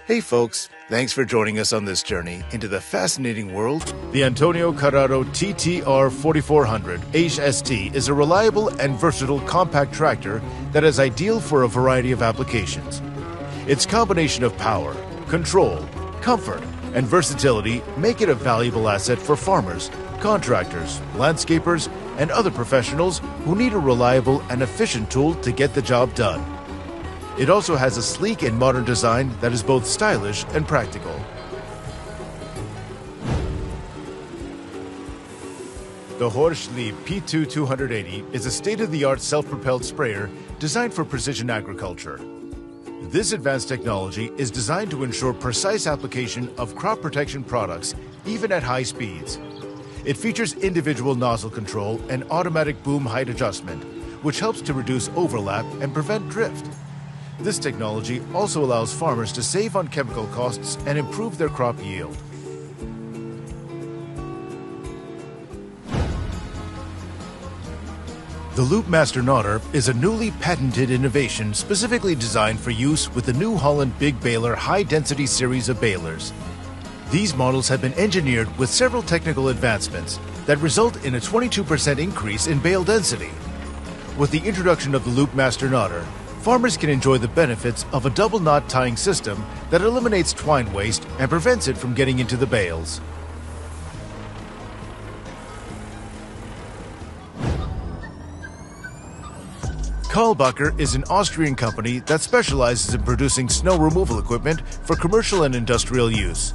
Hey folks, thanks for joining us on this journey into the fascinating world. The Antonio Carraro TTR 4400 HST is a reliable and versatile compact tractor that is ideal for a variety of applications. Its combination of power, control, comfort, and versatility make it a valuable asset for farmers, contractors, landscapers, and other professionals who need a reliable and efficient tool to get the job done. It also has a sleek and modern design that is both stylish and practical. The Horschli P2 280 is a state-of-the-art self-propelled sprayer designed for precision agriculture. This advanced technology is designed to ensure precise application of crop protection products, even at high speeds. It features individual nozzle control and automatic boom height adjustment, which helps to reduce overlap and prevent drift. This technology also allows farmers to save on chemical costs and improve their crop yield. The Loopmaster Nodder is a newly patented innovation specifically designed for use with the New Holland Big Baler high-density series of balers. These models have been engineered with several technical advancements that result in a 22% increase in bale density. With the introduction of the Loopmaster Nodder, farmers can enjoy the benefits of a double knot tying system that eliminates twine waste and prevents it from getting into the bales. Kahlbacher is an Austrian company that specializes in producing snow removal equipment for commercial and industrial use.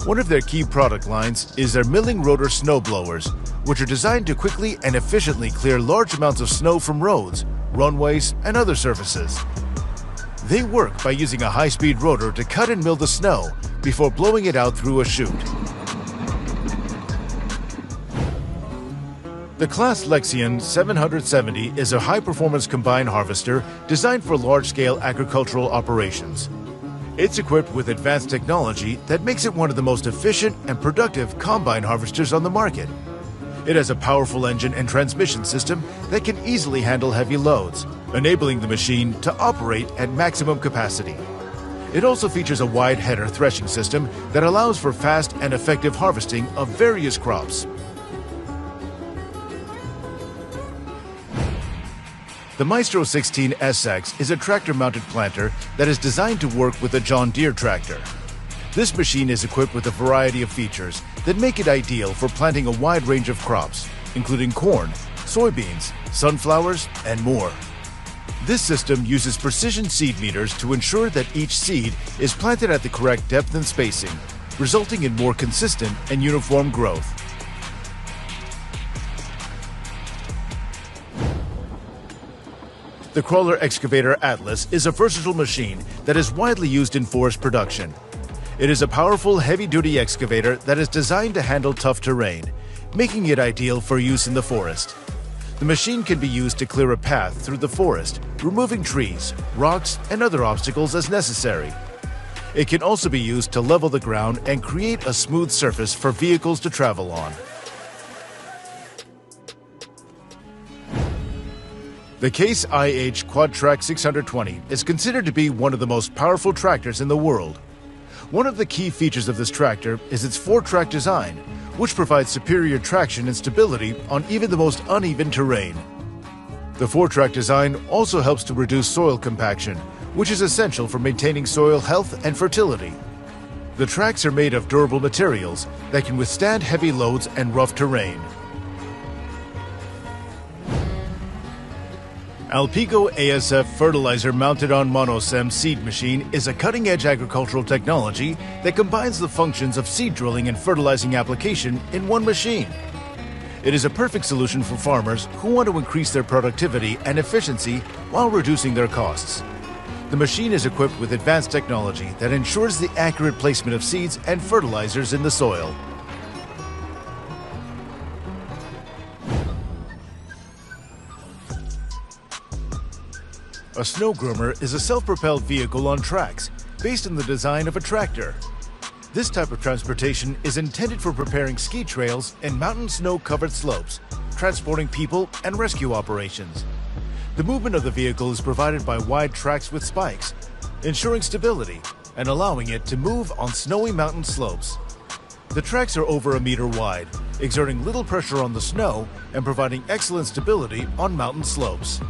One of their key product lines is their milling rotor snow blowers, which are designed to quickly and efficiently clear large amounts of snow from roads, runways, and other surfaces. They work by using a high-speed rotor to cut and mill the snow before blowing it out through a chute. The Claas Lexion 770 is a high-performance combine harvester designed for large-scale agricultural operations. It's equipped with advanced technology that makes it one of the most efficient and productive combine harvesters on the market. It has a powerful engine and transmission system that can easily handle heavy loads, enabling the machine to operate at maximum capacity. It also features a wide header threshing system that allows for fast and effective harvesting of various crops. The Maestro 16 SX is a tractor-mounted planter that is designed to work with a John Deere tractor. This machine is equipped with a variety of features that make it ideal for planting a wide range of crops, including corn, soybeans, sunflowers, and more. This system uses precision seed meters to ensure that each seed is planted at the correct depth and spacing, resulting in more consistent and uniform growth. The Crawler Excavator Atlas is a versatile machine that is widely used in forest production. It is a powerful, heavy-duty excavator that is designed to handle tough terrain, making it ideal for use in the forest. The machine can be used to clear a path through the forest, removing trees, rocks, and other obstacles as necessary. It can also be used to level the ground and create a smooth surface for vehicles to travel on. The Case IH Quadtrac 620 is considered to be one of the most powerful tractors in the world. One of the key features of this tractor is its 4-track design, which provides superior traction and stability on even the most uneven terrain. The 4-track design also helps to reduce soil compaction, which is essential for maintaining soil health and fertility. The tracks are made of durable materials that can withstand heavy loads and rough terrain. Alpico ASF fertilizer mounted on monosem seed machine is a cutting-edge agricultural technology that combines the functions of seed drilling and fertilizing application in one machine. It is a perfect solution for farmers who want to increase their productivity and efficiency while reducing their costs. The machine is equipped with advanced technology that ensures the accurate placement of seeds and fertilizers in the soil. A snow groomer is a self-propelled vehicle on tracks, based on the design of a tractor. This type of transportation is intended for preparing ski trails and mountain snow-covered slopes, transporting people and rescue operations. The movement of the vehicle is provided by wide tracks with spikes, ensuring stability, and allowing it to move on snowy mountain slopes. The tracks are over 1 meter wide, exerting little pressure on the snow and providing excellent stability on mountain slopes.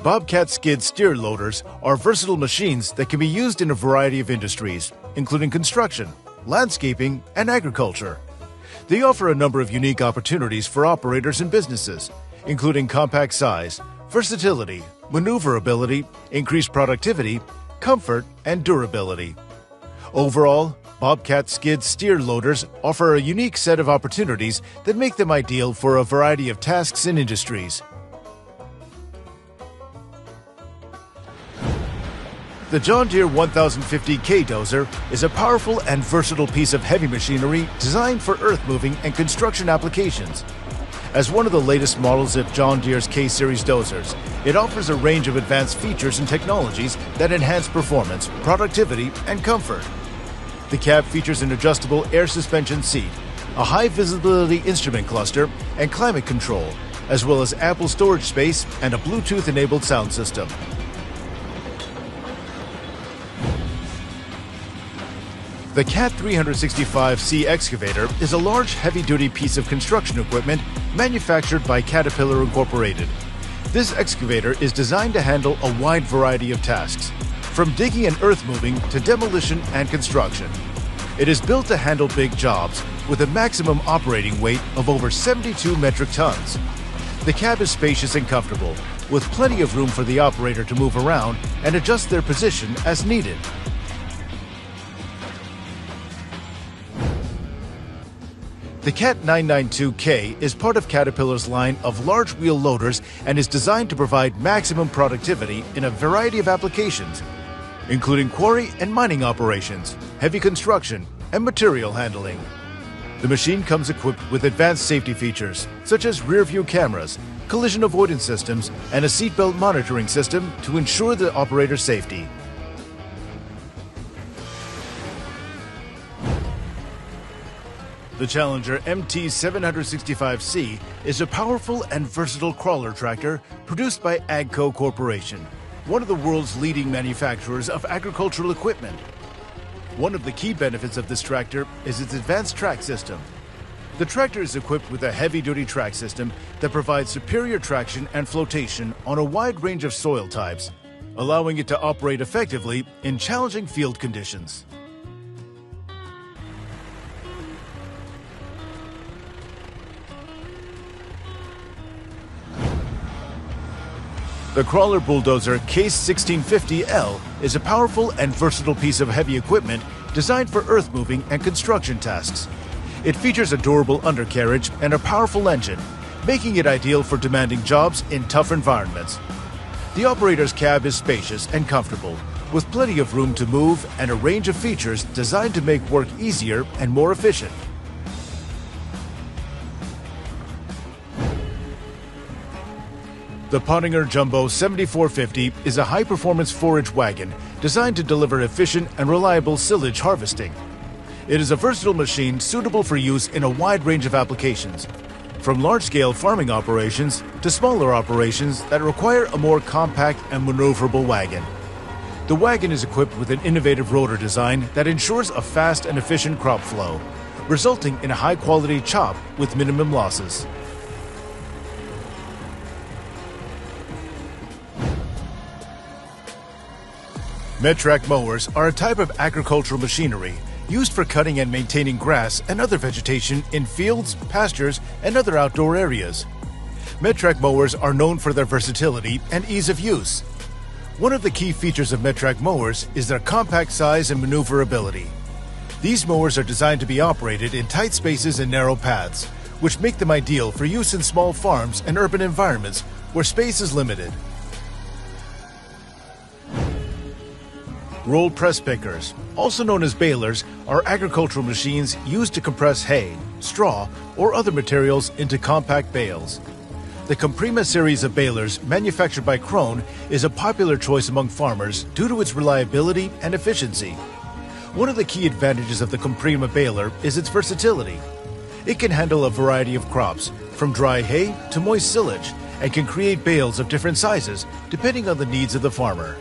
Bobcat skid steer loaders are versatile machines that can be used in a variety of industries, including construction, landscaping, and agriculture. They offer a number of unique opportunities for operators and businesses, including compact size, versatility, maneuverability, increased productivity, comfort, and durability. Overall, Bobcat skid steer loaders offer a unique set of opportunities that make them ideal for a variety of tasks and industries. The John Deere 1050K dozer is a powerful and versatile piece of heavy machinery designed for earth moving and construction applications. As one of the latest models of John Deere's K-Series dozers, it offers a range of advanced features and technologies that enhance performance, productivity, and comfort. The cab features an adjustable air suspension seat, a high-visibility instrument cluster, and climate control, as well as ample storage space and a Bluetooth-enabled sound system. The CAT 365C excavator is a large, heavy-duty piece of construction equipment manufactured by Caterpillar Incorporated. This excavator is designed to handle a wide variety of tasks, from digging and earth moving to demolition and construction. It is built to handle big jobs with a maximum operating weight of over 72 metric tons. The cab is spacious and comfortable, with plenty of room for the operator to move around and adjust their position as needed. The CAT 992K is part of Caterpillar's line of large wheel loaders and is designed to provide maximum productivity in a variety of applications, including quarry and mining operations, heavy construction, and material handling. The machine comes equipped with advanced safety features such as rear-view cameras, collision avoidance systems, and a seatbelt monitoring system to ensure the operator's safety. The Challenger MT765C is a powerful and versatile crawler tractor produced by AGCO Corporation, one of the world's leading manufacturers of agricultural equipment. One of the key benefits of this tractor is its advanced track system. The tractor is equipped with a heavy-duty track system that provides superior traction and flotation on a wide range of soil types, allowing it to operate effectively in challenging field conditions. The crawler bulldozer Case 1650L is a powerful and versatile piece of heavy equipment designed for earth moving and construction tasks. It features a durable undercarriage and a powerful engine, making it ideal for demanding jobs in tough environments. The operator's cab is spacious and comfortable, with plenty of room to move and a range of features designed to make work easier and more efficient. The Pottinger Jumbo 7450 is a high-performance forage wagon designed to deliver efficient and reliable silage harvesting. It is a versatile machine suitable for use in a wide range of applications, from large-scale farming operations to smaller operations that require a more compact and maneuverable wagon. The wagon is equipped with an innovative rotor design that ensures a fast and efficient crop flow, resulting in a high-quality chop with minimum losses. Medtrac mowers are a type of agricultural machinery used for cutting and maintaining grass and other vegetation in fields, pastures, and other outdoor areas. Medtrac mowers are known for their versatility and ease of use. One of the key features of Medtrac mowers is their compact size and maneuverability. These mowers are designed to be operated in tight spaces and narrow paths, which make them ideal for use in small farms and urban environments where space is limited. Roll press pickers, also known as balers, are agricultural machines used to compress hay, straw, or other materials into compact bales. The Comprima series of balers, manufactured by Krone, is a popular choice among farmers due to its reliability and efficiency. One of the key advantages of the Comprima baler is its versatility. It can handle a variety of crops, from dry hay to moist silage, and can create bales of different sizes depending on the needs of the farmer.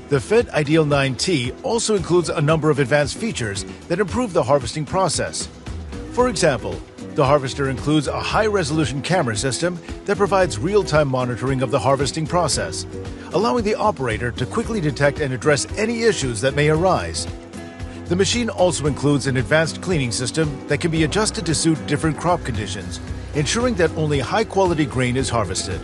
The Fed Ideal 9T also includes a number of advanced features that improve the harvesting process. For example, the harvester includes a high-resolution camera system that provides real-time monitoring of the harvesting process, allowing the operator to quickly detect and address any issues that may arise. The machine also includes an advanced cleaning system that can be adjusted to suit different crop conditions, ensuring that only high-quality grain is harvested.